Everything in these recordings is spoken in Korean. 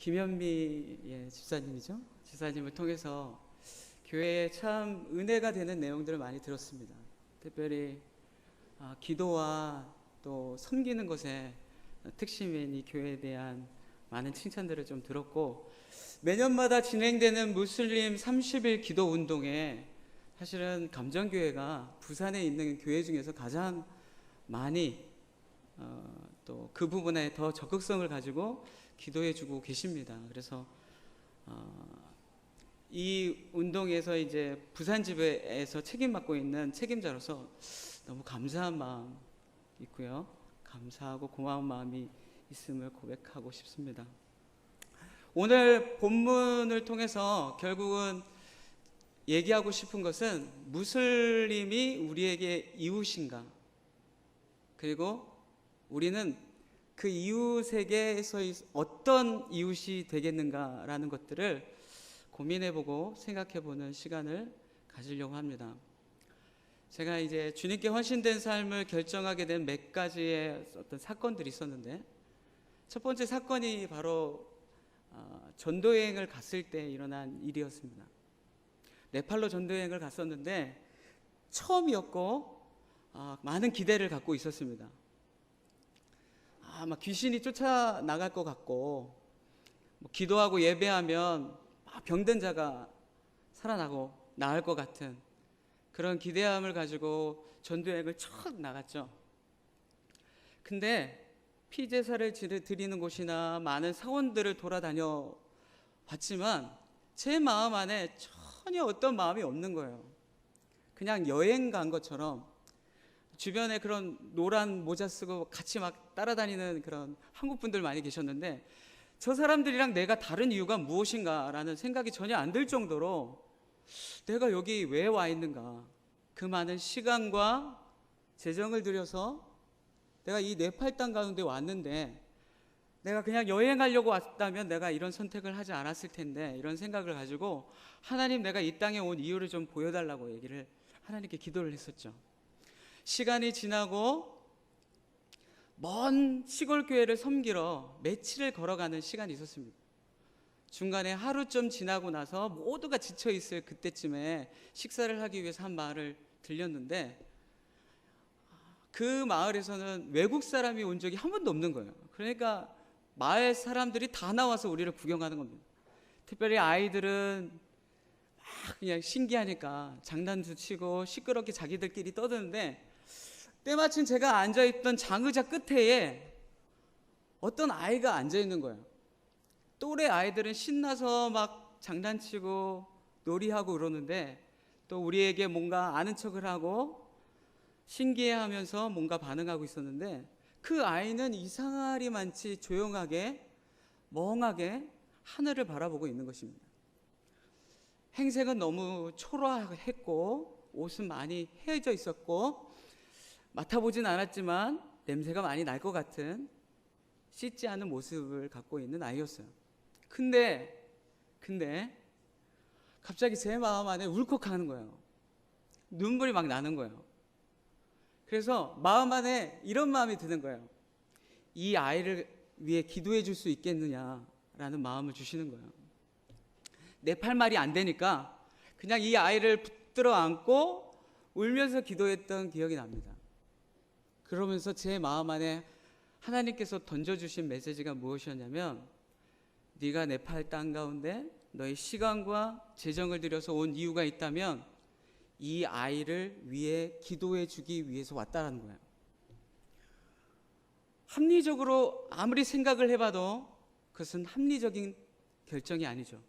김현미 집사님이죠. 집사님을 통해서 교회에 참 은혜가 되는 내용들을 많이 들었습니다. 특별히 기도와 또 섬기는 것에 특심인 이 교회에 대한 많은 칭찬들을 좀 들었고, 매년마다 진행되는 무슬림 30일 기도 운동에 사실은 감정교회가 부산에 있는 교회 중에서 가장 많이 또 그 부분에 더 적극성을 가지고 기도해 주고 계십니다. 그래서 이 운동에서 이제 부산 지부에서 책임 맡고 있는 책임자로서 너무 감사한 마음 있고요. 감사하고 고마운 마음이 있음을 고백하고 싶습니다. 오늘 본문을 통해서 결국은 얘기하고 싶은 것은 무슬림이 우리에게 이웃인가, 그리고 우리는 그 이웃에게서 어떤 이웃이 되겠는가라는 것들을 고민해보고 생각해보는 시간을 가지려고 합니다. 제가 이제 주님께 헌신된 삶을 결정하게 된 몇 가지의 어떤 사건들이 있었는데, 첫 번째 사건이 바로 전도여행을 갔을 때 일어난 일이었습니다. 네팔로 전도여행을 갔었는데 처음이었고 많은 기대를 갖고 있었습니다. 막 귀신이 쫓아나갈 것 같고, 기도하고 예배하면 병든 자가 살아나고 나을 것 같은 그런 기대함을 가지고 전도여행을 첫 나갔죠. 근데 피제사를 드리는 곳이나 많은 사원들을 돌아다녀 봤지만 제 마음 안에 전혀 어떤 마음이 없는 거예요. 그냥 여행 간 것처럼 주변에 그런 노란 모자 쓰고 같이 막 따라다니는 그런 한국 분들 많이 계셨는데, 저 사람들이랑 내가 다른 이유가 무엇인가 라는 생각이 전혀 안 들 정도로 내가 여기 왜 와 있는가, 그 많은 시간과 재정을 들여서 내가 이 네팔 땅 가운데 왔는데 내가 그냥 여행하려고 왔다면 내가 이런 선택을 하지 않았을 텐데, 이런 생각을 가지고 하나님, 내가 이 땅에 온 이유를 좀 보여달라고 얘기를 하나님께 기도를 했었죠. 시간이 지나고 먼 시골 교회를 섬기러 며칠을 걸어가는 시간이 있었습니다. 중간에 하루쯤 지나고 나서 모두가 지쳐 있을 그때쯤에 식사를 하기 위해서 한 마을을 들렸는데, 그 마을에서는 외국 사람이 온 적이 한 번도 없는 거예요. 그러니까 마을 사람들이 다 나와서 우리를 구경하는 겁니다. 특별히 아이들은 막 그냥 신기하니까 장난도 치고 시끄럽게 자기들끼리 떠드는데, 때마침 제가 앉아있던 장의자 끝에 어떤 아이가 앉아있는 거예요. 또래 아이들은 신나서 막 장난치고 놀이하고 그러는데, 또 우리에게 뭔가 아는 척을 하고 신기해하면서 뭔가 반응하고 있었는데, 그 아이는 이상하리만치 조용하게 멍하게 하늘을 바라보고 있는 것입니다. 행색은 너무 초라했고 옷은 많이 헤어져 있었고 맡아보진 않았지만 냄새가 많이 날 것 같은 씻지 않은 모습을 갖고 있는 아이였어요. 근데 갑자기 제 마음 안에 울컥하는 거예요. 눈물이 막 나는 거예요. 그래서 마음 안에 이런 마음이 드는 거예요. 이 아이를 위해 기도해 줄 수 있겠느냐라는 마음을 주시는 거예요. 네팔 말이 안 되니까 그냥 이 아이를 붙들어 안고 울면서 기도했던 기억이 납니다. 그러면서 제 마음 안에 하나님께서 던져주신 메시지가 무엇이었냐면, 네가 네팔 땅 가운데 너의 시간과 재정을 들여서 온 이유가 있다면 이 아이를 위해 기도해 주기 위해서 왔다라는 거예요. 합리적으로 아무리 생각을 해봐도 그것은 합리적인 결정이 아니죠.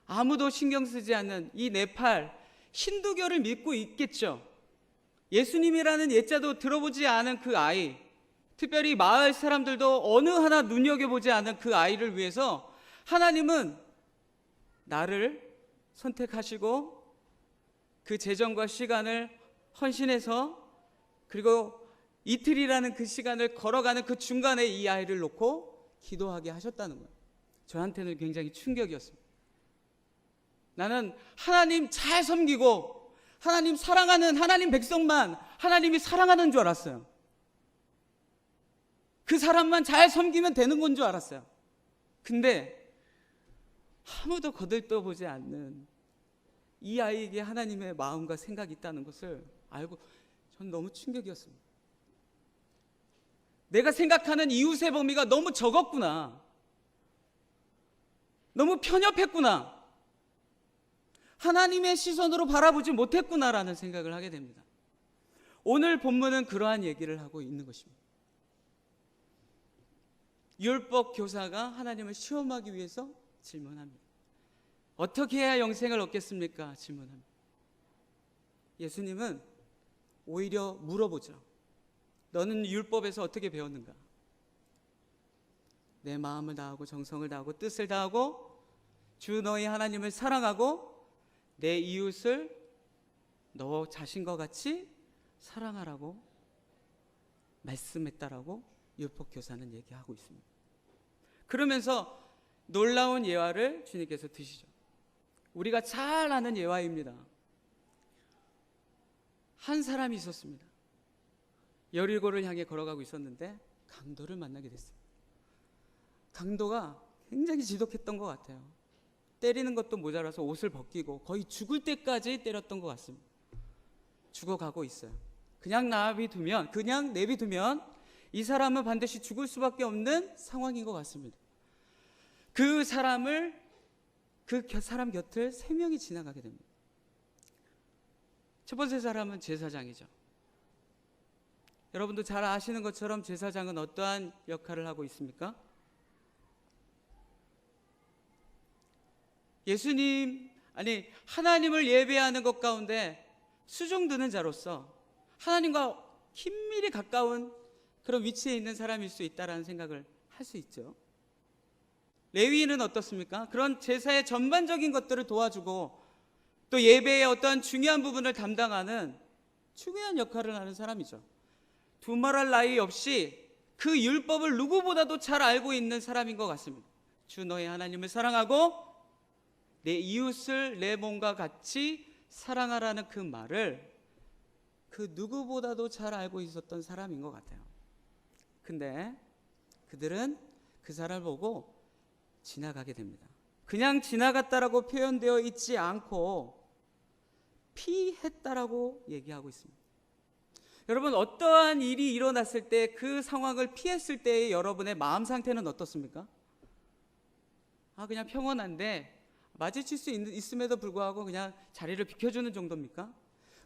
아무도 신경 쓰지 않는 이 네팔 힌두교를 믿고 있겠죠. 예수님이라는 예자도 들어보지 않은 그 아이, 특별히 마을 사람들도 어느 하나 눈여겨보지 않은 그 아이를 위해서 하나님은 나를 선택하시고 그 재정과 시간을 헌신해서, 그리고 이틀이라는 그 시간을 걸어가는 그 중간에 이 아이를 놓고 기도하게 하셨다는 거예요. 저한테는 굉장히 충격이었습니다. 나는 하나님 잘 섬기고 하나님 사랑하는 하나님 백성만 하나님이 사랑하는 줄 알았어요. 그 사람만 잘 섬기면 되는 건 줄 알았어요. 근데 아무도 거들떠보지 않는 이 아이에게 하나님의 마음과 생각이 있다는 것을 알고 전 너무 충격이었습니다. 내가 생각하는 이웃의 범위가 너무 적었구나. 너무 편협했구나. 하나님의 시선으로 바라보지 못했구나라는 생각을 하게 됩니다. 오늘 본문은 그러한 얘기를 하고 있는 것입니다. 율법 교사가 하나님을 시험하기 위해서 질문합니다. 어떻게 해야 영생을 얻겠습니까? 질문합니다. 예수님은 오히려 물어보죠. 너는 율법에서 어떻게 배웠는가? 내 마음을 다하고 정성을 다하고 뜻을 다하고 주 너희 하나님을 사랑하고 내 이웃을 너 자신과 같이 사랑하라고 말씀했다라고 율법 교사는 얘기하고 있습니다. 그러면서 놀라운 예화를 주님께서 드시죠. 우리가 잘 아는 예화입니다. 한 사람이 있었습니다. 여리고를 향해 걸어가고 있었는데 강도를 만나게 됐어요. 강도가 굉장히 지독했던 것 같아요. 때리는 것도 모자라서 옷을 벗기고 거의 죽을 때까지 때렸던 것 같습니다. 죽어가고 있어요. 그냥 내비두면 이 사람은 반드시 죽을 수밖에 없는 상황인 것 같습니다. 그 사람 곁을 3명이 지나가게 됩니다. 첫 번째 사람은 제사장이죠. 여러분도 잘 아시는 것처럼 제사장은 어떠한 역할을 하고 있습니까? 하나님을 예배하는 것 가운데 수종드는 자로서 하나님과 긴밀히 가까운 그런 위치에 있는 사람일 수 있다라는 생각을 할 수 있죠. 레위인은 어떻습니까? 그런 제사의 전반적인 것들을 도와주고 또 예배의 어떤 중요한 부분을 담당하는 중요한 역할을 하는 사람이죠. 두말할 나위 없이 그 율법을 누구보다도 잘 알고 있는 사람인 것 같습니다. 주 너의 하나님을 사랑하고 내 이웃을 내 몸과 같이 사랑하라는 그 말을 그 누구보다도 잘 알고 있었던 사람인 것 같아요. 근데 그들은 그 사람을 보고 지나가게 됩니다. 그냥 지나갔다라고 표현되어 있지 않고 피했다라고 얘기하고 있습니다. 여러분, 어떠한 일이 일어났을 때 그 상황을 피했을 때의 여러분의 마음 상태는 어떻습니까? 그냥 평온한데 마주칠 수 있음에도 불구하고 그냥 자리를 비켜주는 정도입니까?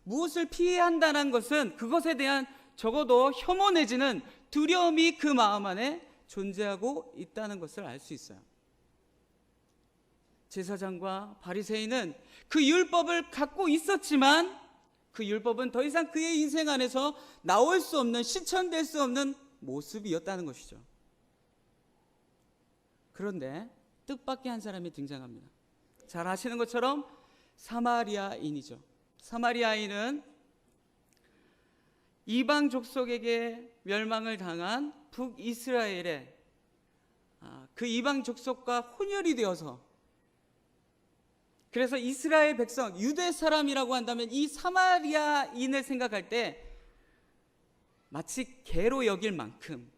무엇을 피해야 한다는 것은 그것에 대한 적어도 혐오 내지는 두려움이 그 마음 안에 존재하고 있다는 것을 알 수 있어요. 제사장과 바리새인은 그 율법을 갖고 있었지만 그 율법은 더 이상 그의 인생 안에서 나올 수 없는, 실천될 수 없는 모습이었다는 것이죠. 그런데 뜻밖의 한 사람이 등장합니다. 잘 아시는 것처럼 사마리아인이죠. 사마리아인은 이방 족속에게 멸망을 당한 북이스라엘의 그 이방 족속과 혼혈이 되어서, 그래서 이스라엘 백성, 유대 사람이라고 한다면 이 사마리아인을 생각할 때 마치 개로 여길 만큼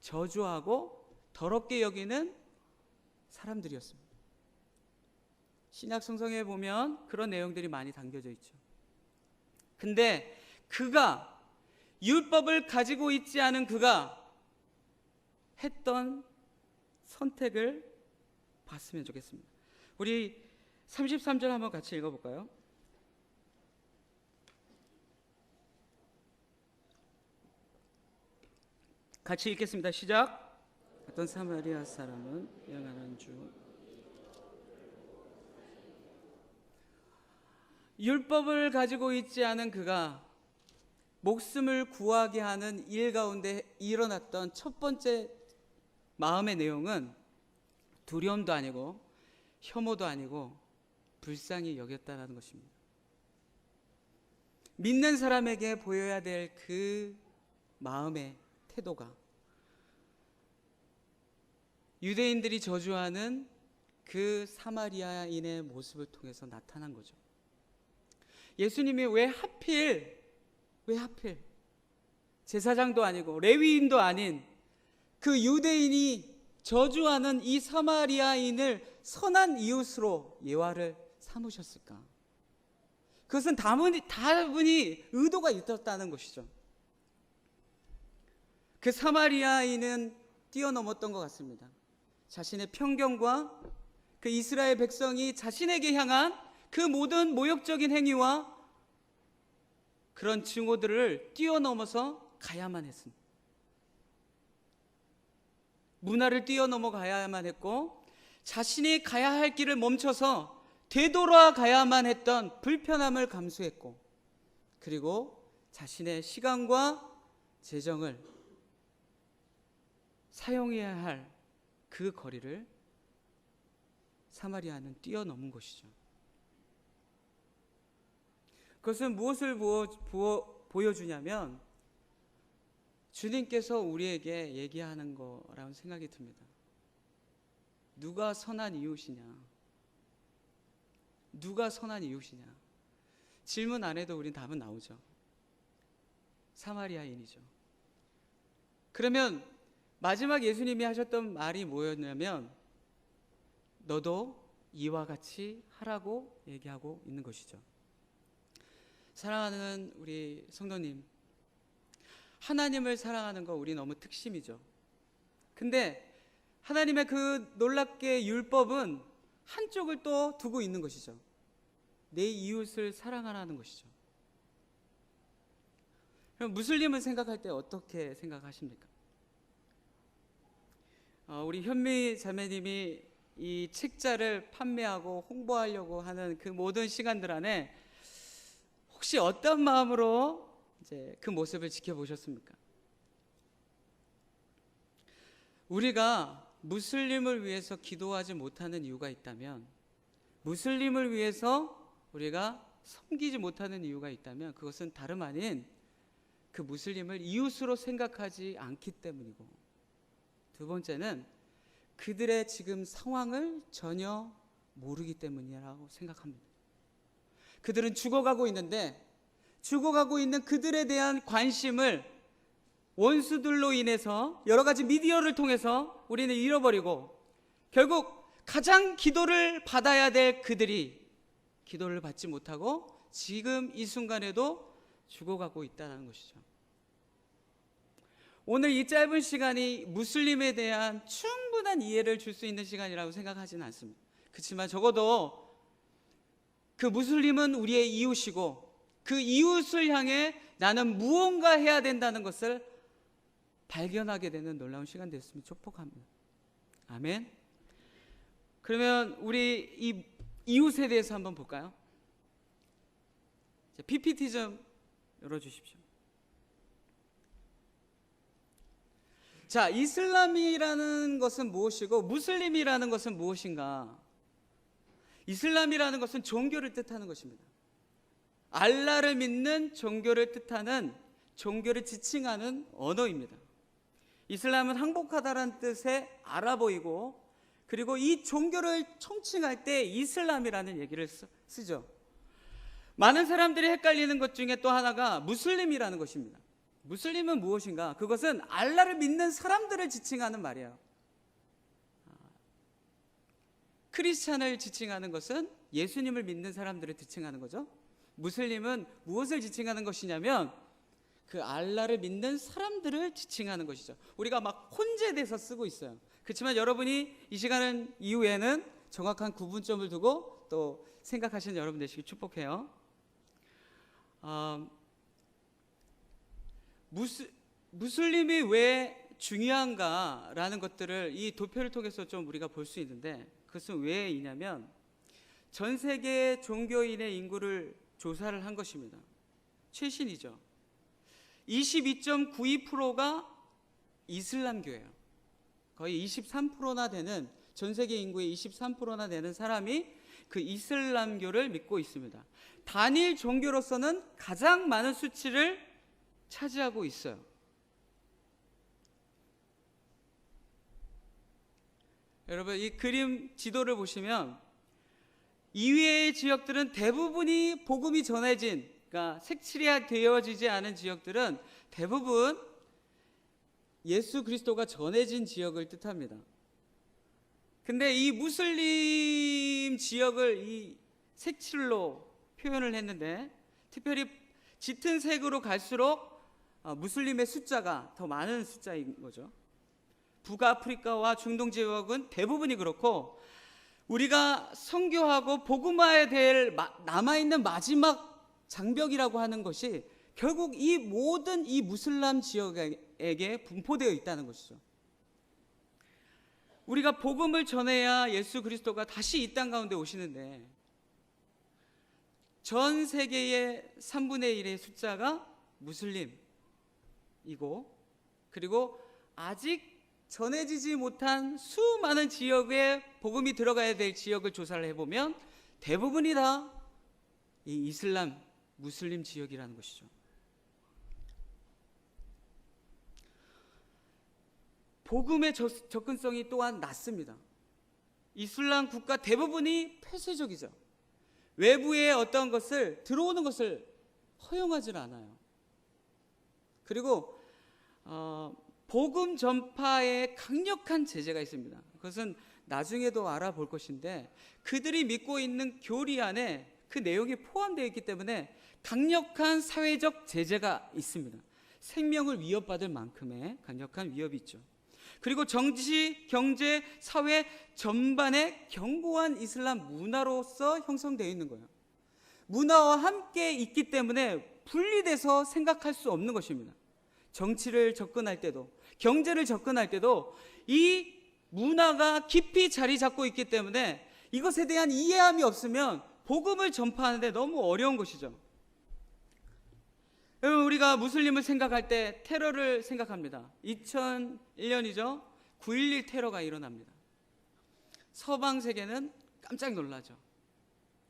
저주하고 더럽게 여기는 사람들이었습니다. 신약 성경에 보면 그런 내용들이 많이 담겨져 있죠. 근데 그가, 율법을 가지고 있지 않은 그가 했던 선택을 봤으면 좋겠습니다. 우리 33절 한번 같이 읽어볼까요? 같이 읽겠습니다. 시작. 어떤 사마리아 사람은 영원한 주 율법을 가지고 있지 않은 그가 목숨을 구하게 하는 일 가운데 일어났던 첫 번째 마음의 내용은 두려움도 아니고 혐오도 아니고 불쌍히 여겼다는 것입니다. 믿는 사람에게 보여야 될 그 마음의 태도가 유대인들이 저주하는 그 사마리아인의 모습을 통해서 나타난 거죠. 예수님이 왜 하필 제사장도 아니고 레위인도 아닌 그 유대인이 저주하는 이 사마리아인을 선한 이웃으로 예화를 삼으셨을까? 그것은 다분히 의도가 있었다는 것이죠. 그 사마리아인은 뛰어넘었던 것 같습니다. 자신의 편견과 그 이스라엘 백성이 자신에게 향한 그 모든 모욕적인 행위와 그런 증오들을 뛰어넘어서 가야만 했습니다. 문화를 뛰어넘어 가야만 했고, 자신이 가야 할 길을 멈춰서 되돌아가야만 했던 불편함을 감수했고, 그리고 자신의 시간과 재정을 사용해야 할 그 거리를 사마리아는 뛰어넘은 것이죠. 그것은 무엇을 보여주냐면 주님께서 우리에게 얘기하는 거라는 생각이 듭니다. 누가 선한 이웃이냐? 누가 선한 이웃이냐? 질문 안 해도 우린 답은 나오죠. 사마리아인이죠. 그러면 마지막 예수님이 하셨던 말이 뭐였냐면 너도 이와 같이 하라고 얘기하고 있는 것이죠. 사랑하는 우리 성도님, 하나님을 사랑하는 거 우리 너무 특심이죠. 근데 하나님의 그 놀랍게 율법은 한쪽을 또 두고 있는 것이죠. 내 이웃을 사랑하라는 것이죠. 그럼 무슬림을 생각할 때 어떻게 생각하십니까? 우리 현미 자매님이 이 책자를 판매하고 홍보하려고 하는 그 모든 시간들 안에 혹시 어떤 마음으로 이제 그 모습을 지켜보셨습니까? 우리가 무슬림을 위해서 기도하지 못하는 이유가 있다면, 무슬림을 위해서 우리가 섬기지 못하는 이유가 있다면 그것은 다름 아닌 그 무슬림을 이웃으로 생각하지 않기 때문이고, 두 번째는 그들의 지금 상황을 전혀 모르기 때문이라고 생각합니다. 그들은 죽어가고 있는데 죽어가고 있는 그들에 대한 관심을 원수들로 인해서 여러 가지 미디어를 통해서 우리는 잃어버리고, 결국 가장 기도를 받아야 될 그들이 기도를 받지 못하고 지금 이 순간에도 죽어가고 있다는 것이죠. 오늘 이 짧은 시간이 무슬림에 대한 충분한 이해를 줄 수 있는 시간이라고 생각하지는 않습니다. 그렇지만 적어도 그 무슬림은 우리의 이웃이고 그 이웃을 향해 나는 무언가 해야 된다는 것을 발견하게 되는 놀라운 시간 됐으면 축복합니다. 아멘. 그러면 우리 이 이웃에 대해서 한번 볼까요? PPT 좀 열어주십시오. 자, 이슬람이라는 것은 무엇이고 무슬림이라는 것은 무엇인가? 이슬람이라는 것은 종교를 뜻하는 것입니다. 알라를 믿는 종교를 뜻하는, 종교를 지칭하는 언어입니다. 이슬람은 항복하다라는 뜻의 아랍어이고, 그리고 이 종교를 총칭할 때 이슬람이라는 얘기를 쓰죠. 많은 사람들이 헷갈리는 것 중에 또 하나가 무슬림이라는 것입니다. 무슬림은 무엇인가? 그것은 알라를 믿는 사람들을 지칭하는 말이에요. 크리스찬을 지칭하는 것은 예수님을 믿는 사람들을 지칭하는 거죠. 무슬림은 무엇을 지칭하는 것이냐면 그 알라를 믿는 사람들을 지칭하는 것이죠. 우리가 막 혼재돼서 쓰고 있어요. 그렇지만 여러분이 이 시간 이후에는 정확한 구분점을 두고 또 생각하시는 여러분 되시길 축복해요. 무슬림이 왜 중요한가라는 것들을 이 도표를 통해서 좀 우리가 볼 수 있는데, 그것은 왜이냐면 전 세계 종교인의 인구를 조사를 한 것입니다. 최신이죠. 22.92%가 이슬람교예요. 거의 23%나 되는, 전 세계 인구의 23%나 되는 사람이 그 이슬람교를 믿고 있습니다. 단일 종교로서는 가장 많은 수치를 차지하고 있어요. 여러분, 이 그림 지도를 보시면 이외의 지역들은 대부분이 복음이 전해진, 그러니까 색칠이 되어지지 않은 지역들은 대부분 예수 그리스도가 전해진 지역을 뜻합니다. 근데 이 무슬림 지역을 이 색칠로 표현을 했는데, 특별히 짙은 색으로 갈수록 무슬림의 숫자가 더 많은 숫자인 거죠. 북아프리카와 중동 지역은 대부분이 그렇고, 우리가 선교하고 복음화에 될 남아있는 마지막 장벽이라고 하는 것이 결국 이 모든 이 무슬림 지역에게 분포되어 있다는 것이죠. 우리가 복음을 전해야 예수 그리스도가 다시 이 땅 가운데 오시는데, 전 세계의 3분의 1의 숫자가 무슬림이고, 그리고 아직 전해지지 못한 수많은 지역에 복음이 들어가야 될 지역을 조사를 해보면 대부분이 다 이 이슬람 무슬림 지역이라는 것이죠. 복음의 접근성이 또한 낮습니다. 이슬람 국가 대부분이 폐쇄적이죠. 외부의 어떤 것을 들어오는 것을 허용하지 않아요. 그리고 복음 전파에 강력한 제재가 있습니다. 그것은 나중에도 알아볼 것인데, 그들이 믿고 있는 교리 안에 그 내용이 포함되어 있기 때문에 강력한 사회적 제재가 있습니다. 생명을 위협받을 만큼의 강력한 위협이 있죠. 그리고 정치, 경제, 사회 전반에 견고한 이슬람 문화로서 형성되어 있는 거예요. 문화와 함께 있기 때문에 분리돼서 생각할 수 없는 것입니다. 정치를 접근할 때도, 경제를 접근할 때도 이 문화가 깊이 자리 잡고 있기 때문에 이것에 대한 이해함이 없으면 복음을 전파하는데 너무 어려운 것이죠. 여러분, 우리가 무슬림을 생각할 때 테러를 생각합니다. 2001년이죠. 9.11 테러가 일어납니다. 서방 세계는 깜짝 놀라죠.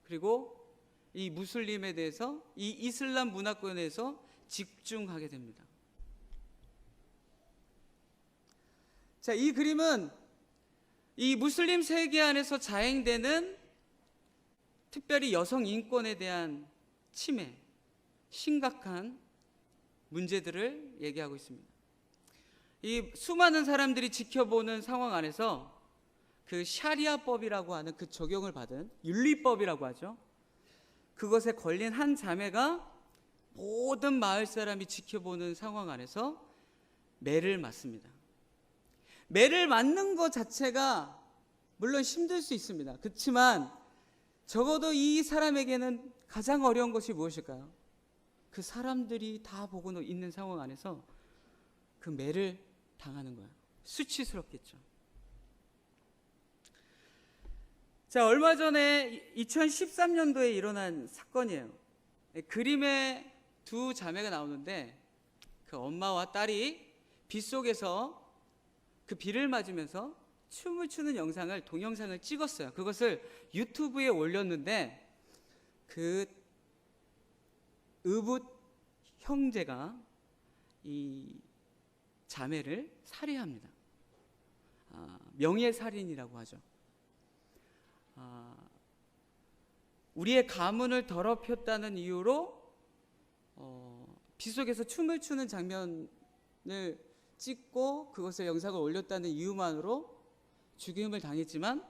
그리고 이 무슬림에 대해서, 이 이슬람 문화권에 대해서 집중하게 됩니다. 자, 이 그림은 이 무슬림 세계 안에서 자행되는 특별히 여성 인권에 대한 침해, 심각한 문제들을 얘기하고 있습니다. 이 수많은 사람들이 지켜보는 상황 안에서 그 샤리아법이라고 하는 그 적용을 받은 윤리법이라고 하죠. 그것에 걸린 한 자매가 모든 마을 사람이 지켜보는 상황 안에서 매를 맞습니다. 매를 맞는 것 자체가 물론 힘들 수 있습니다. 그렇지만 적어도 이 사람에게는 가장 어려운 것이 무엇일까요? 그 사람들이 다 보고 있는 상황 안에서 그 매를 당하는 거예요. 수치스럽겠죠. 자, 얼마 전에 2013년도에 일어난 사건이에요. 그림에 두 자매가 나오는데, 그 엄마와 딸이 빗속에서 그 비를 맞으면서 춤을 추는 동영상을 찍었어요. 그것을 유튜브에 올렸는데, 그 의붓 형제가 이 자매를 살해합니다. 명예살인이라고 하죠. 우리의 가문을 더럽혔다는 이유로 빗속에서 춤을 추는 장면을 찍고 그것을 영상을 올렸다는 이유만으로 죽임을 당했지만,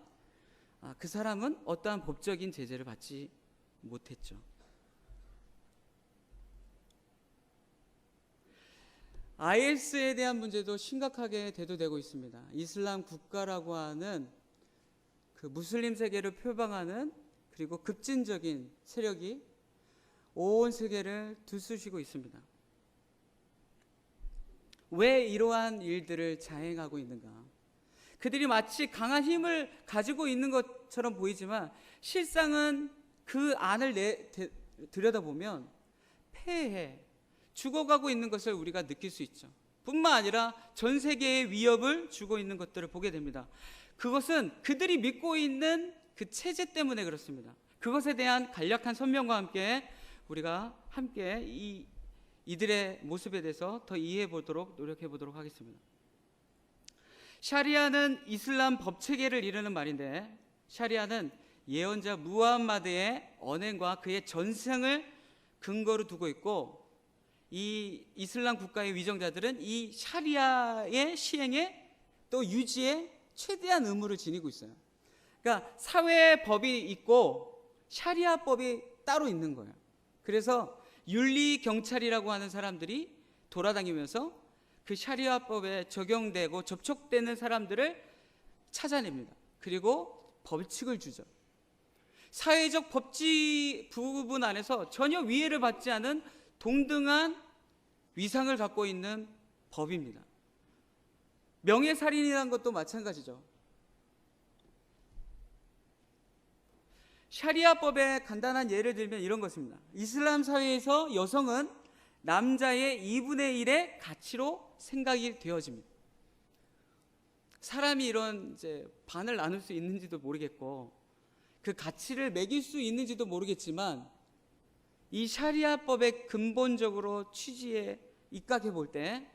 그 사람은 어떠한 법적인 제재를 받지 못했죠. IS에 대한 문제도 심각하게 대두되고 있습니다. 이슬람 국가라고 하는 그 무슬림 세계를 표방하는, 그리고 급진적인 세력이 온 세계를 들쑤시고 있습니다. 왜 이러한 일들을 자행하고 있는가? 그들이 마치 강한 힘을 가지고 있는 것처럼 보이지만 실상은 그 안을 들여다보면 폐해, 죽어가고 있는 것을 우리가 느낄 수 있죠. 뿐만 아니라 전 세계의 위협을 주고 있는 것들을 보게 됩니다. 그것은 그들이 믿고 있는 그 체제 때문에 그렇습니다. 그것에 대한 간략한 설명과 함께 우리가 함께 이들의 모습에 대해서 더 이해해 보도록 노력해 보도록 하겠습니다. 샤리아는 이슬람 법 체계를 이루는 말인데, 샤리아는 예언자 무함마드의 언행과 그의 전생을 근거로 두고 있고, 이 이슬람 국가의 위정자들은 이 샤리아의 시행에 또 유지에 최대한 의무를 지니고 있어요. 그러니까 사회법이 있고 샤리아법이 따로 있는 거예요. 그래서 윤리경찰이라고 하는 사람들이 돌아다니면서 그 샤리아법에 적용되고 접촉되는 사람들을 찾아냅니다. 그리고 벌칙을 주죠. 사회적 법치 부분 안에서 전혀 위해를 받지 않은 동등한 위상을 갖고 있는 법입니다. 명예살인이라는 것도 마찬가지죠. 샤리아법의 간단한 예를 들면 이런 것입니다. 이슬람 사회에서 여성은 남자의 2분의 1의 가치로 생각이 되어집니다. 사람이 이런 이제 반을 나눌 수 있는지도 모르겠고 그 가치를 매길 수 있는지도 모르겠지만 이 샤리아법의 근본적으로 취지에 입각해 볼 때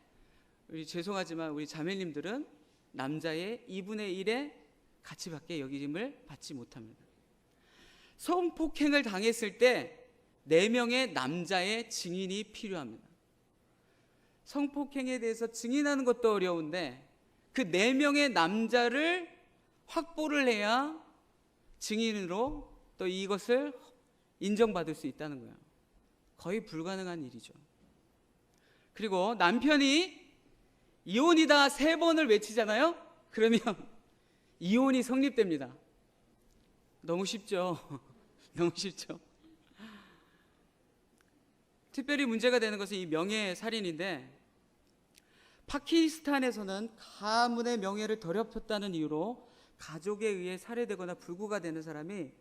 죄송하지만 우리 자매님들은 남자의 2분의 1의 가치밖에 여김을 받지 못합니다. 성폭행을 당했을 때 4명의 남자의 증인이 필요합니다. 성폭행에 대해서 증인하는 것도 어려운데 그 4명의 남자를 확보를 해야 증인으로 또 이것을 인정받을 수 있다는 거예요. 거의 불가능한 일이죠. 그리고 남편이 이혼이다 3번을 외치잖아요. 그러면 이혼이 성립됩니다. 너무 쉽죠. 너무 쉽죠. 특별히 문제가 되는 것은 이 명예살인인데 파키스탄에서는 가문의 명예를 더럽혔다는 이유로 가족에 의해 살해되거나 불구가 되는 사람이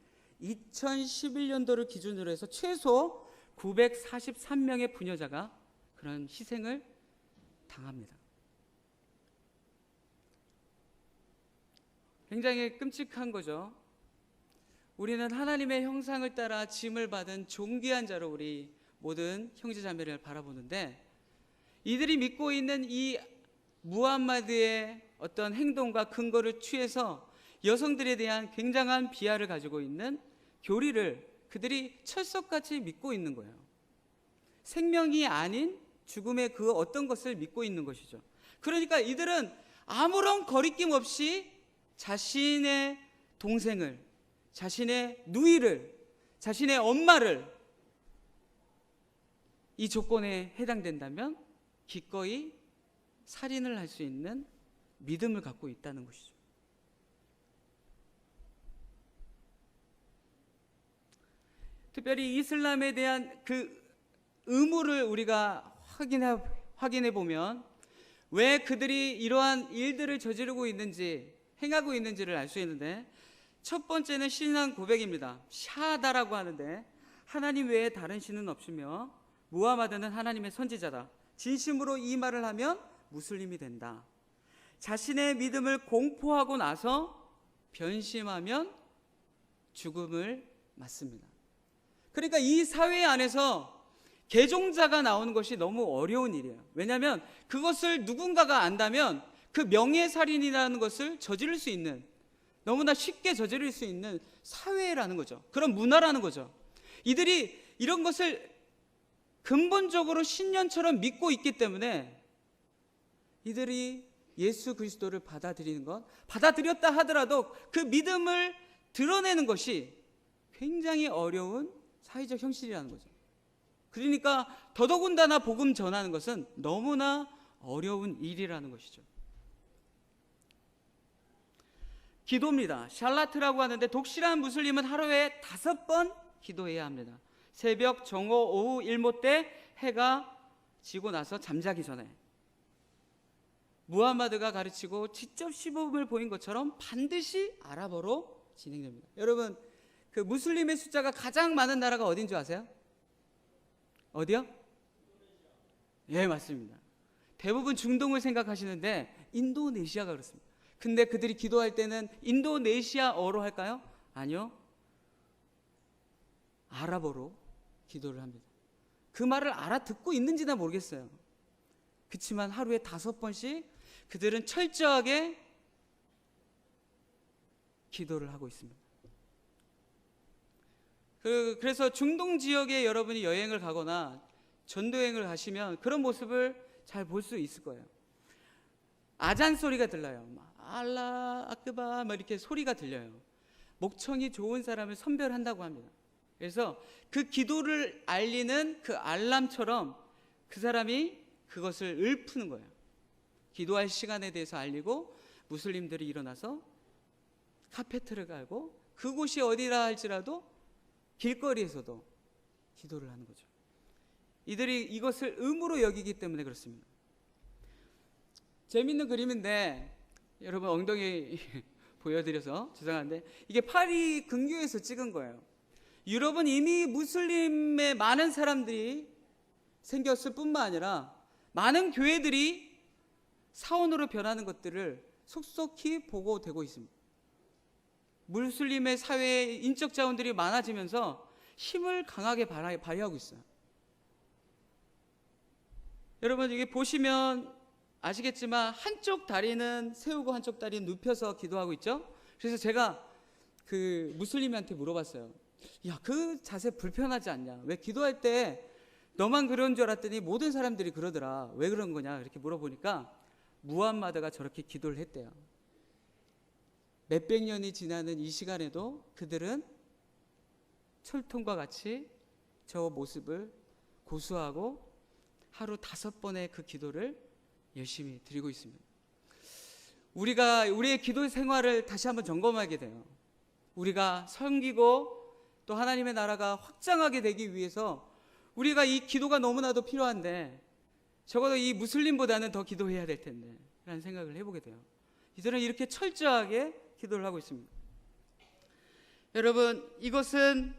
2011년도를 기준으로 해서 최소 943명의 부녀자가 그런 희생을 당합니다. 굉장히 끔찍한 거죠. 우리는 하나님의 형상을 따라 지음을 받은 존귀한 자로 우리 모든 형제자매를 바라보는데 이들이 믿고 있는 이 무함마드의 어떤 행동과 근거를 취해서 여성들에 대한 굉장한 비하를 가지고 있는 교리를 그들이 철석같이 믿고 있는 거예요. 생명이 아닌 죽음의 그 어떤 것을 믿고 있는 것이죠. 그러니까 이들은 아무런 거리낌 없이 자신의 동생을, 자신의 누이를, 자신의 엄마를 이 조건에 해당된다면 기꺼이 살인을 할 수 있는 믿음을 갖고 있다는 것이죠. 특별히 이슬람에 대한 그 의무를 우리가 확인해 보면 왜 그들이 이러한 일들을 저지르고 있는지, 행하고 있는지를 알 수 있는데 첫 번째는 신앙 고백입니다. 샤하다라고 하는데 하나님 외에 다른 신은 없으며 무하마드는 하나님의 선지자다. 진심으로 이 말을 하면 무슬림이 된다. 자신의 믿음을 공포하고 나서 변심하면 죽음을 맞습니다. 그러니까 이 사회 안에서 개종자가 나오는 것이 너무 어려운 일이에요. 왜냐하면 그것을 누군가가 안다면 그 명예살인이라는 것을 저지를 수 있는, 너무나 쉽게 저지를 수 있는 사회라는 거죠. 그런 문화라는 거죠. 이들이 이런 것을 근본적으로 신념처럼 믿고 있기 때문에 이들이 예수 그리스도를 받아들이는 것, 받아들였다 하더라도 그 믿음을 드러내는 것이 굉장히 어려운 사회적 현실이라는 거죠. 그러니까 더더군다나 복음 전하는 것은 너무나 어려운 일이라는 것이죠. 기도입니다. 샬라트라고 하는데 독실한 무슬림은 하루에 5번 기도해야 합니다. 새벽, 정오, 오후, 일모 때 해가 지고 나서 잠자기 전에. 무함마드가 가르치고 직접 시범을 보인 것처럼 반드시 아랍어로 진행됩니다. 여러분, 그 무슬림의 숫자가 가장 많은 나라가 어딘 줄 아세요? 어디요? 예, 맞습니다. 대부분 중동을 생각하시는데 인도네시아가 그렇습니다. 근데 그들이 기도할 때는 인도네시아어로 할까요? 아니요. 아랍어로 기도를 합니다. 그 말을 알아듣고 있는지는 모르겠어요. 그렇지만 하루에 5번씩 그들은 철저하게 기도를 하고 있습니다. 그래서 중동 지역에 여러분이 여행을 가거나 전도여행을 가시면 그런 모습을 잘 볼 수 있을 거예요. 아잔 소리가 들려요. 막 알라 아크바 막 이렇게 소리가 들려요. 목청이 좋은 사람을 선별한다고 합니다. 그래서 그 기도를 알리는 그 알람처럼 그 사람이 그것을 읊는 거예요. 기도할 시간에 대해서 알리고 무슬림들이 일어나서 카페트를 갈고 그곳이 어디라 할지라도 길거리에서도 기도를 하는 거죠. 이들이 이것을 의무로 여기기 때문에 그렇습니다. 재밌는 그림인데 여러분 엉덩이 보여드려서 죄송한데 이게 파리 근교에서 찍은 거예요. 유럽은 이미 무슬림의 많은 사람들이 생겼을 뿐만 아니라 많은 교회들이 사원으로 변하는 것들을 속속히 보고되고 있습니다. 무슬림의 사회에 인적 자원들이 많아지면서 힘을 강하게 발휘하고 있어요. 여러분 이게 보시면 아시겠지만 한쪽 다리는 세우고 한쪽 다리는 눕혀서 기도하고 있죠. 그래서 제가 그 무슬림한테 물어봤어요. 야, 그 자세 불편하지 않냐? 왜 기도할 때 너만 그런 줄 알았더니 모든 사람들이 그러더라. 왜 그런 거냐? 이렇게 물어보니까 무함마드가 저렇게 기도를 했대요. 몇백 년이 지나는 이 시간에도 그들은 철통과 같이 저 모습을 고수하고 하루 5번의 그 기도를 열심히 드리고 있습니다. 우리가 우리의 기도 생활을 다시 한번 점검하게 돼요. 우리가 섬기고 또 하나님의 나라가 확장하게 되기 위해서 우리가 이 기도가 너무나도 필요한데 적어도 이 무슬림보다는 더 기도해야 될 텐데 라는 생각을 해보게 돼요. 이들은 이렇게 철저하게 기도를 하고 있습니다. 여러분 이것은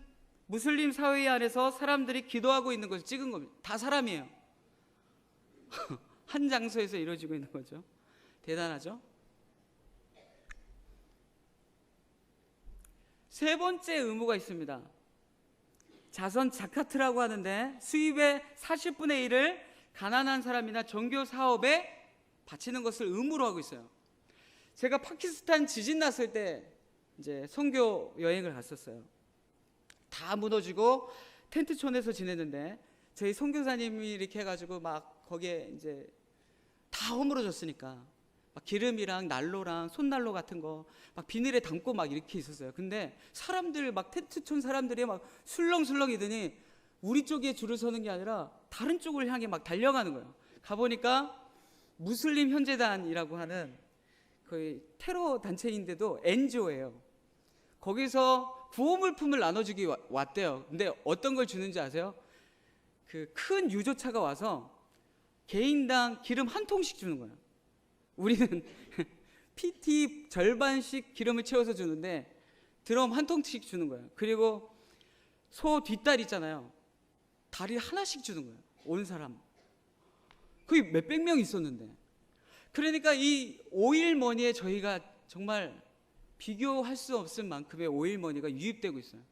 무슬림 사회 안에서 사람들이 기도하고 있는 것을 찍은 겁니다. 다 사람이에요. 한 장소에서 이루어지고 있는 거죠. 대단하죠? 세 번째 의무가 있습니다. 자선 자카트라고 하는데 수입의 40분의 1을 가난한 사람이나 종교 사업에 바치는 것을 의무로 하고 있어요. 제가 파키스탄 지진 났을 때 이제 선교 여행을 갔었어요. 다 무너지고 텐트촌에서 지냈는데 저희 선교사님이 이렇게 해가지고 막 거기에 이제 다 허물어졌으니까 막 기름이랑 난로랑 손난로 같은 거 막 비닐에 담고 막 이렇게 있었어요. 근데 사람들 막 텐트촌 사람들이 막 술렁술렁이더니 우리 쪽에 줄을 서는 게 아니라 다른 쪽을 향해 막 달려가는 거예요. 가보니까 무슬림 현재단이라고 하는 거의 테러 단체인데도 NGO예요. 거기서 구호물품을 나눠주기 왔대요. 근데 어떤 걸 주는지 아세요? 그 큰 유조차가 와서 개인당 기름 한 통씩 주는 거예요. 우리는 PT 절반씩 기름을 채워서 주는데 드럼 한 통씩 주는 거예요. 그리고 소 뒷다리 있잖아요. 다리 하나씩 주는 거예요. 온 사람. 거의 몇백 명 있었는데. 그러니까 이 오일머니에 저희가 정말 비교할 수 없을 만큼의 오일머니가 유입되고 있어요.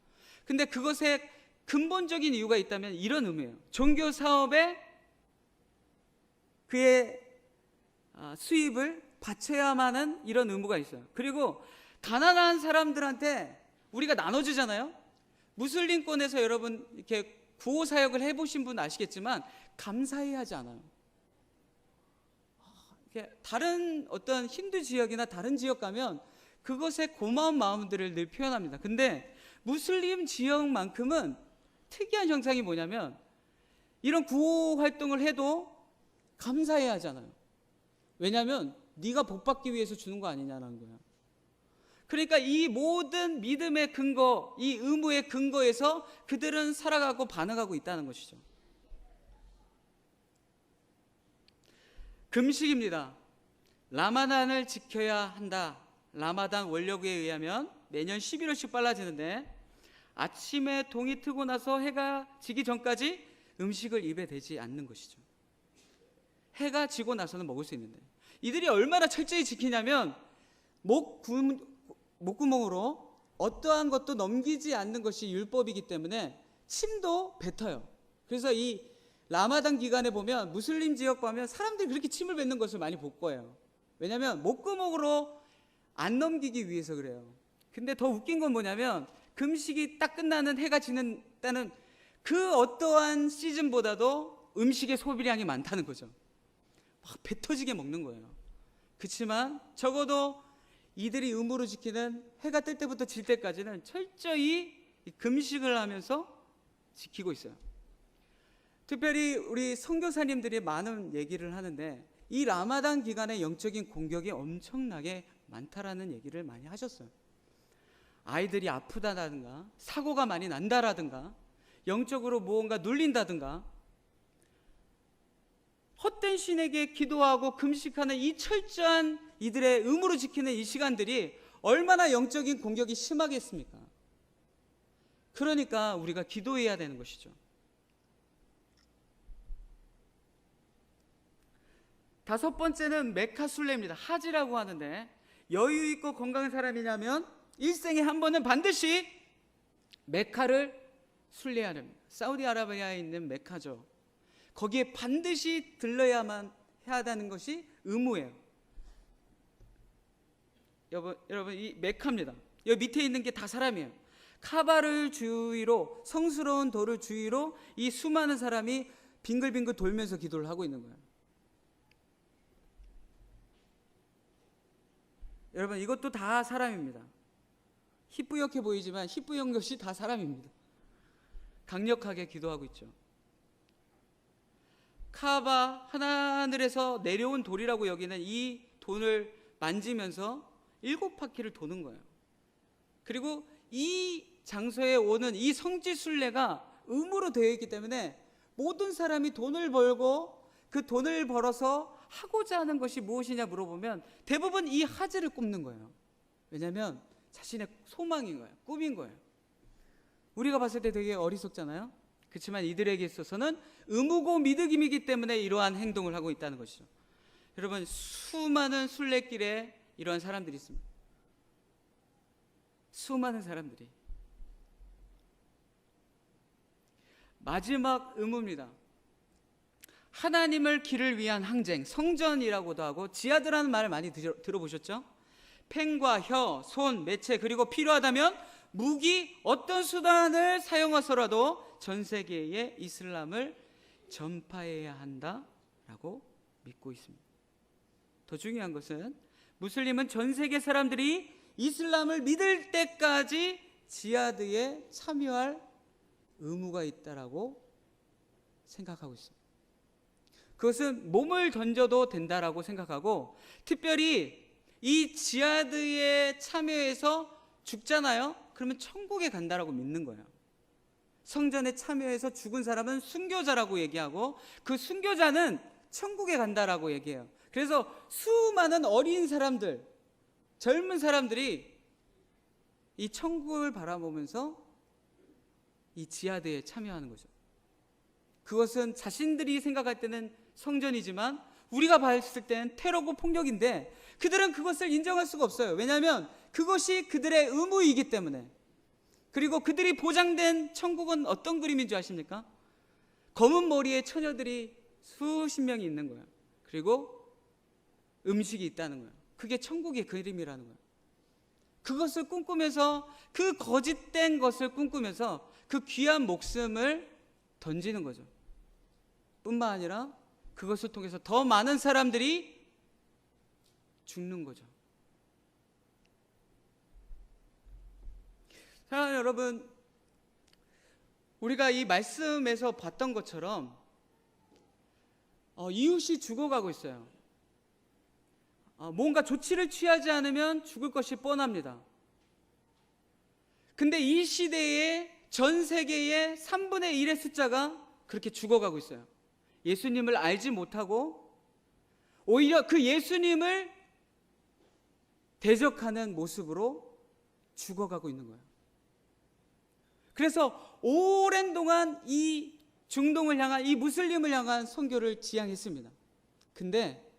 근데 그것에 근본적인 이유가 있다면 이런 의미예요. 종교 사업에 그의 수입을 바쳐야만 하는 이런 의무가 있어요. 그리고 가난한 사람들한테 우리가 나눠주잖아요. 무슬림권에서 여러분 이렇게 구호 사역을 해보신 분 아시겠지만 감사히 하지 않아요. 다른 어떤 힌두 지역이나 다른 지역 가면 그것에 고마운 마음들을 늘 표현합니다. 근데 무슬림 지역만큼은 특이한 현상이 뭐냐면 이런 구호 활동을 해도 감사해야 하잖아요. 왜냐하면 네가 복받기 위해서 주는 거 아니냐는 거야. 그러니까 이 모든 믿음의 근거, 이 의무의 근거에서 그들은 살아가고 반응하고 있다는 것이죠. 금식입니다. 라마단을 지켜야 한다. 라마단 원력에 의하면 매년 11월씩 빨라지는데 아침에 동이 트고 나서 해가 지기 전까지 음식을 입에 대지 않는 것이죠. 해가 지고 나서는 먹을 수 있는데 이들이 얼마나 철저히 지키냐면 목구멍으로 어떠한 것도 넘기지 않는 것이 율법이기 때문에 침도 뱉어요. 그래서 이 라마단 기간에 보면 무슬림 지역 보면 사람들이 그렇게 침을 뱉는 것을 많이 볼 거예요. 왜냐하면 목구멍으로 안 넘기기 위해서 그래요. 근데 더 웃긴 건 뭐냐면 금식이 딱 끝나는 해가 지는다는 그 어떠한 시즌보다도 음식의 소비량이 많다는 거죠. 막 배 터지게 먹는 거예요. 그렇지만 적어도 이들이 의무로 지키는 해가 뜰 때부터 질 때까지는 철저히 금식을 하면서 지키고 있어요. 특별히 우리 선교사님들이 많은 얘기를 하는데 이 라마단 기간에 영적인 공격이 엄청나게 많다라는 얘기를 많이 하셨어요. 아이들이 아프다든가 사고가 많이 난다라든가 영적으로 무언가 눌린다든가 헛된 신에게 기도하고 금식하는 이 철저한 이들의 의무로 지키는 이 시간들이 얼마나 영적인 공격이 심하겠습니까? 그러니까 우리가 기도해야 되는 것이죠. 다섯 번째는 메카순례입니다. 하지라고 하는데 여유 있고 건강한 사람이냐면 일생에 한 번은 반드시 메카를 순례하는, 사우디아라비아에 있는 메카죠. 거기에 반드시 들러야만 해야 하는 것이 의무예요. 여러분 이 메카입니다. 여기 밑에 있는 게 다 사람이에요. 카바를 주위로, 성스러운 돌을 주위로 이 수많은 사람이 빙글빙글 돌면서 기도를 하고 있는 거예요. 여러분 이것도 다 사람입니다. 희뿌옇게 보이지만 희뿌연 것이 다 사람입니다. 강력하게 기도하고 있죠. 카바, 하늘에서 내려온 돌이라고 여기는 이 돈을 만지면서 7바퀴를 도는 거예요. 그리고 이 장소에 오는 이 성지순례가 의무로 되어 있기 때문에 모든 사람이 돈을 벌고 그 돈을 벌어서 하고자 하는 것이 무엇이냐 물어보면 대부분 이 하지를 꼽는 거예요. 왜냐하면 자신의 소망인 거예요. 꿈인 거예요. 우리가 봤을 때 되게 어리석잖아요. 그렇지만 이들에게 있어서는 의무고 미득임이기 때문에 이러한 행동을 하고 있다는 것이죠. 여러분 수많은 순례길에 이러한 사람들이 있습니다. 수많은 사람들이. 마지막 의무입니다. 하나님을 길을 위한 항쟁, 성전이라고도 하고 지하드라는 말을 많이 들어보셨죠? 펜과 혀, 손, 매체 그리고 필요하다면 무기 어떤 수단을 사용해서라도 전 세계에 이슬람을 전파해야 한다라고 믿고 있습니다. 더 중요한 것은 무슬림은 전 세계 사람들이 이슬람을 믿을 때까지 지하드에 참여할 의무가 있다라고 생각하고 있습니다. 그것은 몸을 던져도 된다라고 생각하고 특별히 이 지하드에 참여해서 죽잖아요. 그러면 천국에 간다라고 믿는 거예요. 성전에 참여해서 죽은 사람은 순교자라고 얘기하고 그 순교자는 천국에 간다라고 얘기해요. 그래서 수많은 어린 사람들, 젊은 사람들이 이 천국을 바라보면서 이 지하드에 참여하는 거죠. 그것은 자신들이 생각할 때는 성전이지만 우리가 봤을 때는 테러고 폭력인데 그들은 그것을 인정할 수가 없어요. 왜냐하면 그것이 그들의 의무이기 때문에. 그리고 그들이 보장된 천국은 어떤 그림인 줄 아십니까? 검은 머리의 처녀들이 수십 명이 있는 거예요. 그리고 음식이 있다는 거예요. 그게 천국의 그림이라는 거예요. 그것을 꿈꾸면서 그 거짓된 것을 꿈꾸면서 그 귀한 목숨을 던지는 거죠. 뿐만 아니라 그것을 통해서 더 많은 사람들이 죽는 거죠. 사랑하는 여러분, 우리가 이 말씀에서 봤던 것처럼 이웃이 죽어가고 있어요. 뭔가 조치를 취하지 않으면 죽을 것이 뻔합니다. 근데 이 시대에 전 세계의 3분의 1의 숫자가 그렇게 죽어가고 있어요. 예수님을 알지 못하고 오히려 그 예수님을 대적하는 모습으로 죽어가고 있는 거예요. 그래서 오랜 동안 이 중동을 향한, 이 무슬림을 향한 선교를 지향했습니다. 근데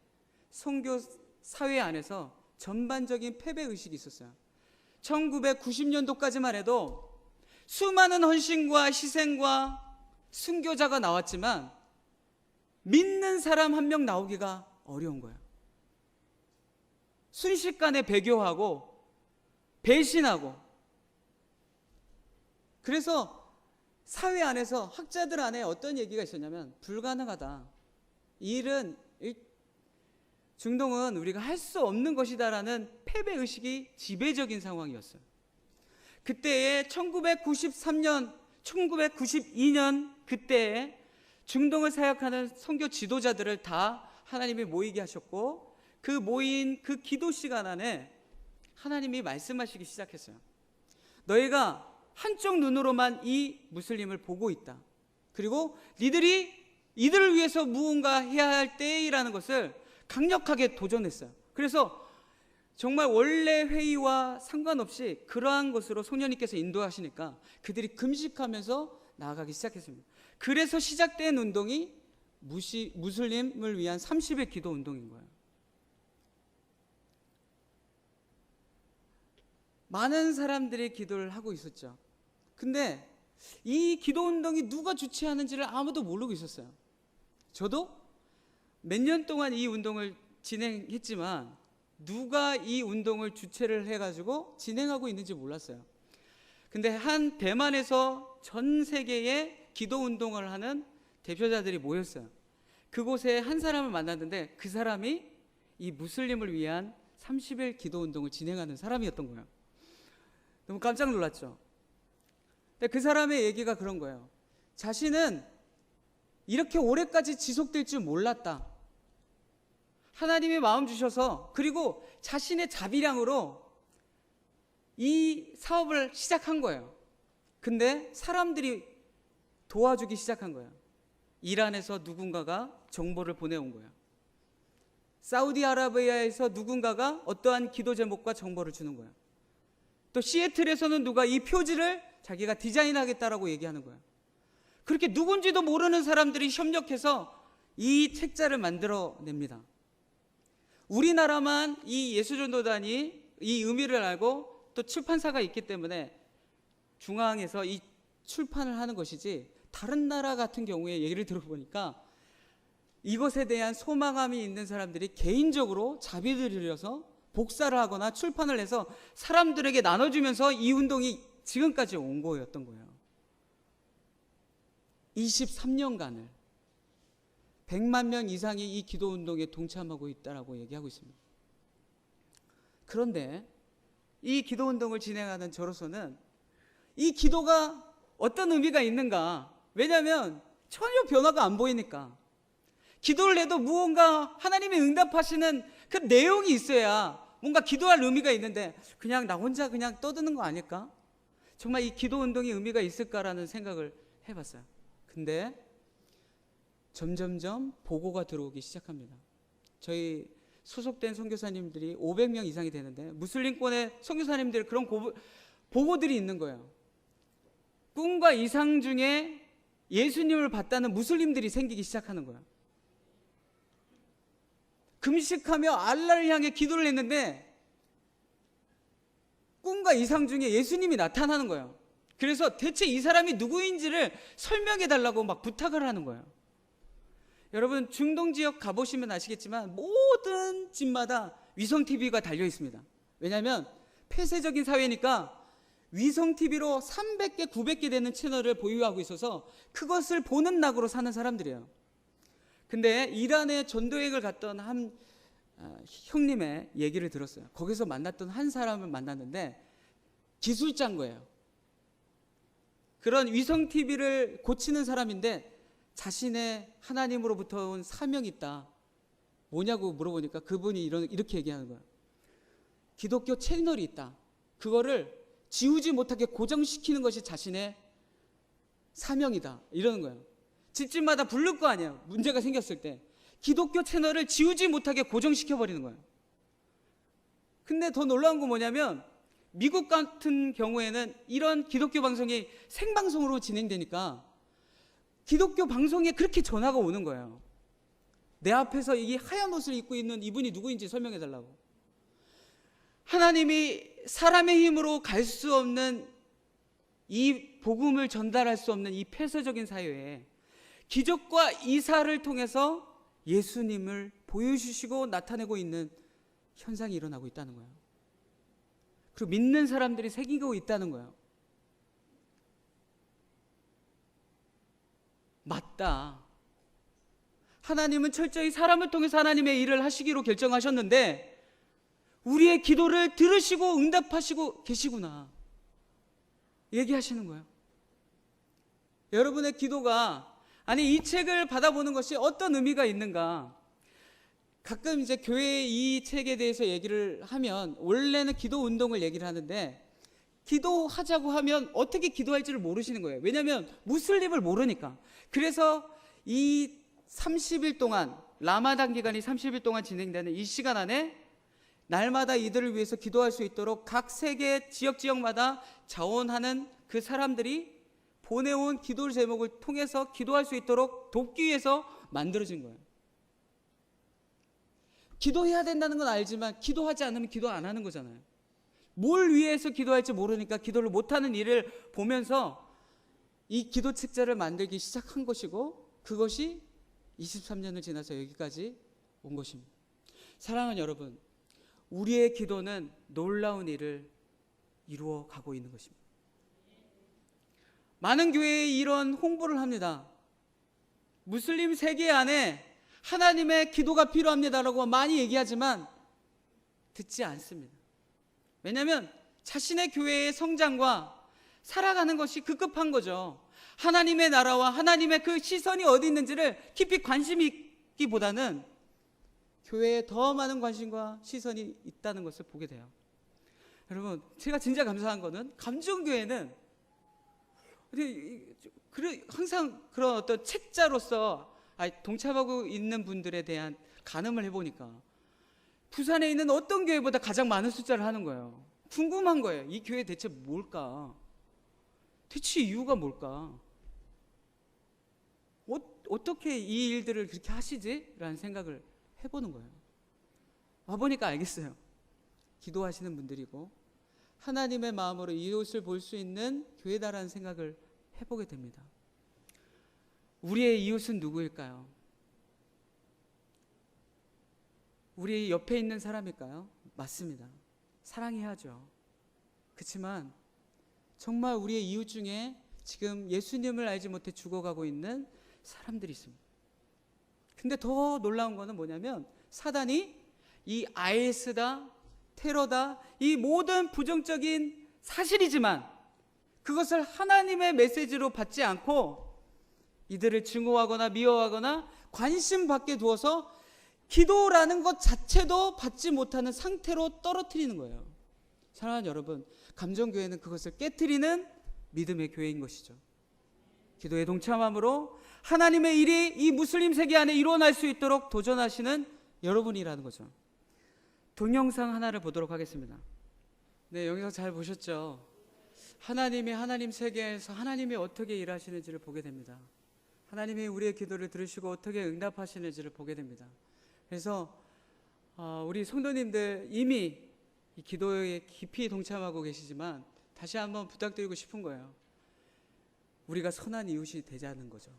선교 사회 안에서 전반적인 패배의식이 있었어요. 1990년도까지만 해도 수많은 헌신과 희생과 순교자가 나왔지만 믿는 사람 한 명 나오기가 어려운 거예요. 순식간에 배교하고 배신하고. 그래서 사회 안에서 학자들 안에 어떤 얘기가 있었냐면 불가능하다. 이 일은 중동은 우리가 할 수 없는 것이다라는 패배의식이 지배적인 상황이었어요. 그때에 1993년, 1992년 그때에 중동을 사역하는 선교 지도자들을 다 하나님이 모이게 하셨고, 그 모인 그 기도 시간 안에 하나님이 말씀하시기 시작했어요. 너희가 한쪽 눈으로만 이 무슬림을 보고 있다. 그리고 니들이 이들을 위해서 무언가 해야 할 때이라는 것을 강력하게 도전했어요. 그래서 정말 원래 회의와 상관없이 그러한 것으로 소년님께서 인도하시니까 그들이 금식하면서 나아가기 시작했습니다. 그래서 시작된 운동이 무슬림을 위한 30일 기도 운동인 거예요. 많은 사람들이 기도를 하고 있었죠. 근데 이 기도 운동이 누가 주최하는지를 아무도 모르고 있었어요. 저도 몇 년 동안 이 운동을 진행했지만 누가 이 운동을 주최를 해가지고 진행하고 있는지 몰랐어요. 근데 한 대만에서 전 세계에 기도 운동을 하는 대표자들이 모였어요. 그곳에 한 사람을 만났는데 그 사람이 이 무슬림을 위한 30일 기도 운동을 진행하는 사람이었던 거예요. 너무 깜짝 놀랐죠. 근데 그 사람의 얘기가 그런 거예요. 자신은 이렇게 오래까지 지속될 줄 몰랐다. 하나님이 마음 주셔서, 그리고 자신의 자비량으로 이 사업을 시작한 거예요. 근데 사람들이 도와주기 시작한 거예요. 이란에서 누군가가 정보를 보내온 거예요. 사우디아라비아에서 누군가가 어떠한 기도 제목과 정보를 주는 거예요. 또 시애틀에서는 누가 이 표지를 자기가 디자인하겠다라고 얘기하는 거예요. 그렇게 누군지도 모르는 사람들이 협력해서 이 책자를 만들어냅니다. 우리나라만 이 예수전도단이 이 의미를 알고 또 출판사가 있기 때문에 중앙에서 이 출판을 하는 것이지, 다른 나라 같은 경우에 얘기를 들어보니까 이것에 대한 소망함이 있는 사람들이 개인적으로 자비를 들여서 복사를 하거나 출판을 해서 사람들에게 나눠주면서 이 운동이 지금까지 온 거였던 거예요. 23년간을 100만 명 이상이 이 기도 운동에 동참하고 있다라고 얘기하고 있습니다. 그런데 이 기도 운동을 진행하는 저로서는 이 기도가 어떤 의미가 있는가? 왜냐하면 전혀 변화가 안 보이니까. 기도를 해도 무언가 하나님이 응답하시는 그 내용이 있어야 뭔가 기도할 의미가 있는데, 그냥 나 혼자 그냥 떠드는 거 아닐까? 정말 이 기도 운동이 의미가 있을까라는 생각을 해봤어요. 근데 점점점 보고가 들어오기 시작합니다. 저희 소속된 선교사님들이 500명 이상이 되는데, 무슬림권의 선교사님들 그런 보고들이 있는 거예요. 꿈과 이상 중에 예수님을 봤다는 무슬림들이 생기기 시작하는 거예요. 금식하며 알라를 향해 기도를 했는데 꿈과 이상 중에 예수님이 나타나는 거예요. 그래서 대체 이 사람이 누구인지를 설명해 달라고 막 부탁을 하는 거예요. 여러분, 중동 지역 가보시면 아시겠지만 모든 집마다 위성 TV가 달려 있습니다. 왜냐하면 폐쇄적인 사회니까 위성 TV로 300개, 900개 되는 채널을 보유하고 있어서 그것을 보는 낙으로 사는 사람들이에요. 근데 이란에 전도여행을 갔던 한 형님의 얘기를 들었어요. 거기서 만났던 한 사람을 만났는데 기술자인 거예요. 그런 위성 TV를 고치는 사람인데 자신의 하나님으로부터 온 사명이 있다. 뭐냐고 물어보니까 그분이 이렇게 얘기하는 거예요. 기독교 채널이 있다. 그거를 지우지 못하게 고정시키는 것이 자신의 사명이다. 이러는 거예요. 집집마다 부를 거 아니에요. 문제가 생겼을 때. 기독교 채널을 지우지 못하게 고정시켜버리는 거예요. 근데 더 놀라운 건 뭐냐면, 미국 같은 경우에는 이런 기독교 방송이 생방송으로 진행되니까 기독교 방송에 그렇게 전화가 오는 거예요. 내 앞에서 이 하얀 옷을 입고 있는 이분이 누구인지 설명해 달라고. 하나님이 사람의 힘으로 갈 수 없는 이 복음을 전달할 수 없는 이 폐쇄적인 사회에 기적과 이사를 통해서 예수님을 보여주시고 나타내고 있는 현상이 일어나고 있다는 거예요. 그리고 믿는 사람들이 새기고 있다는 거예요. 맞다. 하나님은 철저히 사람을 통해서 하나님의 일을 하시기로 결정하셨는데 우리의 기도를 들으시고 응답하시고 계시구나 얘기하시는 거예요. 여러분의 기도가, 아니 이 책을 받아보는 것이 어떤 의미가 있는가. 가끔 이제 교회의 이 책에 대해서 얘기를 하면 원래는 기도 운동을 얘기를 하는데 기도하자고 하면 어떻게 기도할지를 모르시는 거예요. 왜냐하면 무슬림을 모르니까. 그래서 이 30일 동안, 라마단 기간이 30일 동안 진행되는 이 시간 안에 날마다 이들을 위해서 기도할 수 있도록 각 세계 지역마다 자원하는 그 사람들이 보내온 기도 제목을 통해서 기도할 수 있도록 돕기 위해서 만들어진 거예요. 기도해야 된다는 건 알지만 기도하지 않으면 기도 안 하는 거잖아요. 뭘 위해서 기도할지 모르니까 기도를 못하는 일을 보면서 이 기도 책자를 만들기 시작한 것이고 그것이 23년을 지나서 여기까지 온 것입니다. 사랑하는 여러분, 우리의 기도는 놀라운 일을 이루어 가고 있는 것입니다. 많은 교회에 이런 홍보를 합니다. 무슬림 세계 안에 하나님의 기도가 필요합니다라고 많이 얘기하지만 듣지 않습니다. 왜냐하면 자신의 교회의 성장과 살아가는 것이 급급한 거죠. 하나님의 나라와 하나님의 그 시선이 어디 있는지를 깊이 관심 있기보다는 교회에 더 많은 관심과 시선이 있다는 것을 보게 돼요. 여러분, 제가 진짜 감사한 거는 감정교회는 항상 그런 어떤 책자로서 동참하고 있는 분들에 대한 가늠을 해보니까 부산에 있는 어떤 교회보다 가장 많은 숫자를 하는 거예요. 궁금한 거예요. 이 교회 대체 뭘까? 대체 이유가 뭘까? 어떻게 이 일들을 그렇게 하시지? 라는 생각을 해보는 거예요. 와보니까 알겠어요. 기도하시는 분들이고 하나님의 마음으로 이웃을 볼 수 있는 교회다라는 생각을 해보게 됩니다. 우리의 이웃은 누구일까요? 우리 옆에 있는 사람일까요? 맞습니다. 사랑해야죠. 그렇지만 정말 우리의 이웃 중에 지금 예수님을 알지 못해 죽어가고 있는 사람들이 있습니다. 근데 더 놀라운 거는 뭐냐면 사단이 이 IS다, 테러다, 이 모든 부정적인 사실이지만 그것을 하나님의 메시지로 받지 않고 이들을 증오하거나 미워하거나 관심 밖에 두어서 기도라는 것 자체도 받지 못하는 상태로 떨어뜨리는 거예요. 사랑하는 여러분, 감정교회는 그것을 깨트리는 믿음의 교회인 것이죠. 기도에 동참함으로 하나님의 일이 이 무슬림 세계 안에 일어날 수 있도록 도전하시는 여러분이라는 거죠. 동영상 하나를 보도록 하겠습니다. 네, 여기서 잘 보셨죠? 하나님이 하나님 세계에서 하나님이 어떻게 일하시는지를 보게 됩니다. 하나님이 우리의 기도를 들으시고 어떻게 응답하시는지를 보게 됩니다. 그래서 우리 성도님들 이미 이 기도에 깊이 동참하고 계시지만 다시 한번 부탁드리고 싶은 거예요. 우리가 선한 이웃이 되자는 거죠.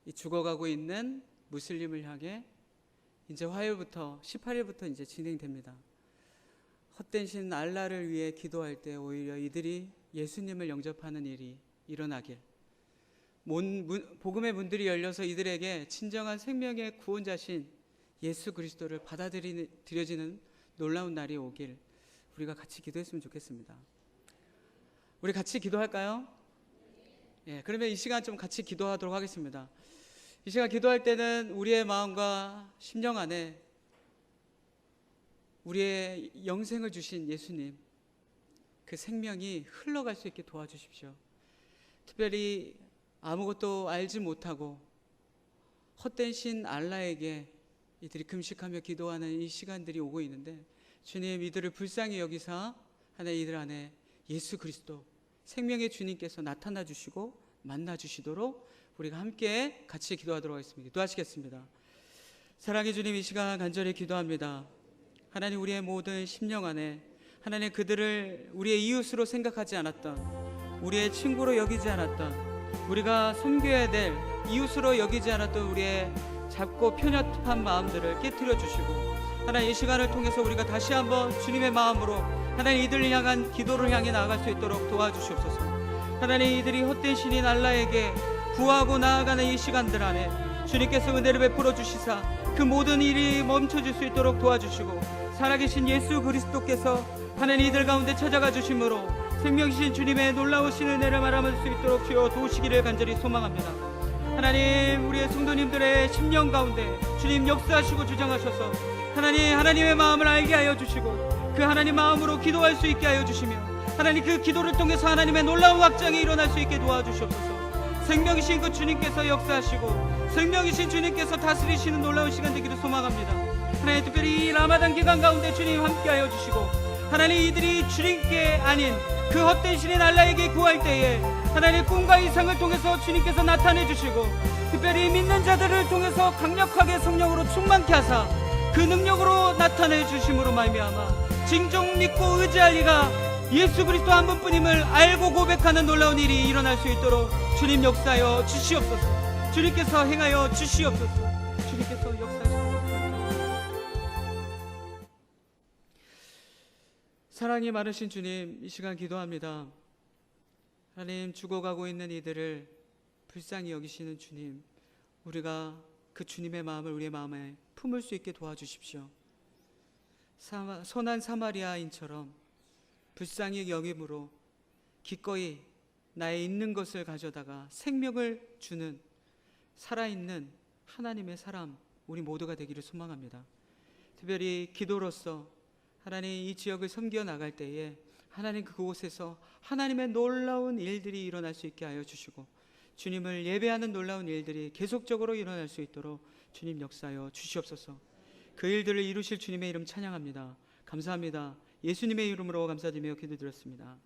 이 죽어가고 있는 무슬림을 향해 이제 화요일부터 18일부터 이제 진행됩니다. 헛된 신 알라를 위해 기도할 때 오히려 이들이 예수님을 영접하는 일이 일어나길, 복음의 문들이 열려서 이들에게 진정한 생명의 구원자신 예수 그리스도를 받아들여지는 놀라운 날이 오길 우리가 같이 기도했으면 좋겠습니다. 우리 같이 기도할까요? 예, 그러면 이 시간 좀 같이 기도하도록 하겠습니다. 이 시간 기도할 때는 우리의 마음과 심령 안에 우리의 영생을 주신 예수님, 그 생명이 흘러갈 수 있게 도와주십시오. 특별히 아무것도 알지 못하고 헛된 신 알라에게 이들이 금식하며 기도하는 이 시간들이 오고 있는데, 주님 이들을 불쌍히 여기사 하나님 이들 안에 예수 그리스도 생명의 주님께서 나타나 주시고 만나 주시도록 우리가 함께 같이 기도하도록 하겠습니다. 기도하시겠습니다. 사랑의 주님, 이 시간 간절히 기도합니다. 하나님, 우리의 모든 심령 안에 하나님 그들을 우리의 이웃으로 생각하지 않았던, 우리의 친구로 여기지 않았던, 우리가 섬겨야 될 이웃으로 여기지 않았던 우리의 작고 편협한 마음들을 깨트려 주시고, 하나님 이 시간을 통해서 우리가 다시 한번 주님의 마음으로 하나님 이들을 향한 기도를 향해 나아갈 수 있도록 도와주시옵소서. 하나님 이들이 헛된 신인 알라에게 구하고 나아가는 이 시간들 안에 주님께서 은혜를 베풀어 주시사 그 모든 일이 멈춰질 수 있도록 도와주시고, 살아계신 예수 그리스도께서 하나님 이들 가운데 찾아가 주심으로 생명이신 주님의 놀라우신 은혜를 말함을 수 있도록 주여 도우시기를 간절히 소망합니다. 하나님, 우리의 성도님들의 심령 가운데 주님 역사하시고 주장하셔서 하나님의 마음을 알게 하여 주시고 그 하나님 마음으로 기도할 수 있게 하여 주시며, 하나님 그 기도를 통해서 하나님의 놀라운 확장이 일어날 수 있게 도와주시옵소서. 생명이신 그 주님께서 역사하시고 생명이신 주님께서 다스리시는 놀라운 시간 되기를 소망합니다. 하나님, 특별히 이 라마단 기간 가운데 주님 함께하여 주시고, 하나님 이들이 주님께 아닌 그 헛된 신인 알라에게 구할 때에 하나님 꿈과 이상을 통해서 주님께서 나타내 주시고, 특별히 믿는 자들을 통해서 강력하게 성령으로 충만케 하사 그 능력으로 나타내 주심으로 말미암아 진정 믿고 의지할 이가 예수 그리스도 한 분뿐임을 알고 고백하는 놀라운 일이 일어날 수 있도록 주님 역사하여 주시옵소서. 주님께서 행하여 주시옵소서. 주님께서 역사하시옵소서. 사랑이 많으신 주님, 이 시간 기도합니다. 하나님, 죽어가고 있는 이들을 불쌍히 여기시는 주님, 우리가 그 주님의 마음을 우리의 마음에 품을 수 있게 도와주십시오. 선한 사마리아인처럼 불쌍히 여김으로 기꺼이 나의 있는 것을 가져다가 생명을 주는 살아있는 하나님의 사람, 우리 모두가 되기를 소망합니다. 특별히 기도로서 하나님 이 지역을 섬겨 나갈 때에 하나님 그곳에서 하나님의 놀라운 일들이 일어날 수 있게 하여 주시고, 주님을 예배하는 놀라운 일들이 계속적으로 일어날 수 있도록 주님 역사하여 주시옵소서. 그 일들을 이루실 주님의 이름 찬양합니다. 감사합니다. 예수님의 이름으로 감사드리며 기도드렸습니다.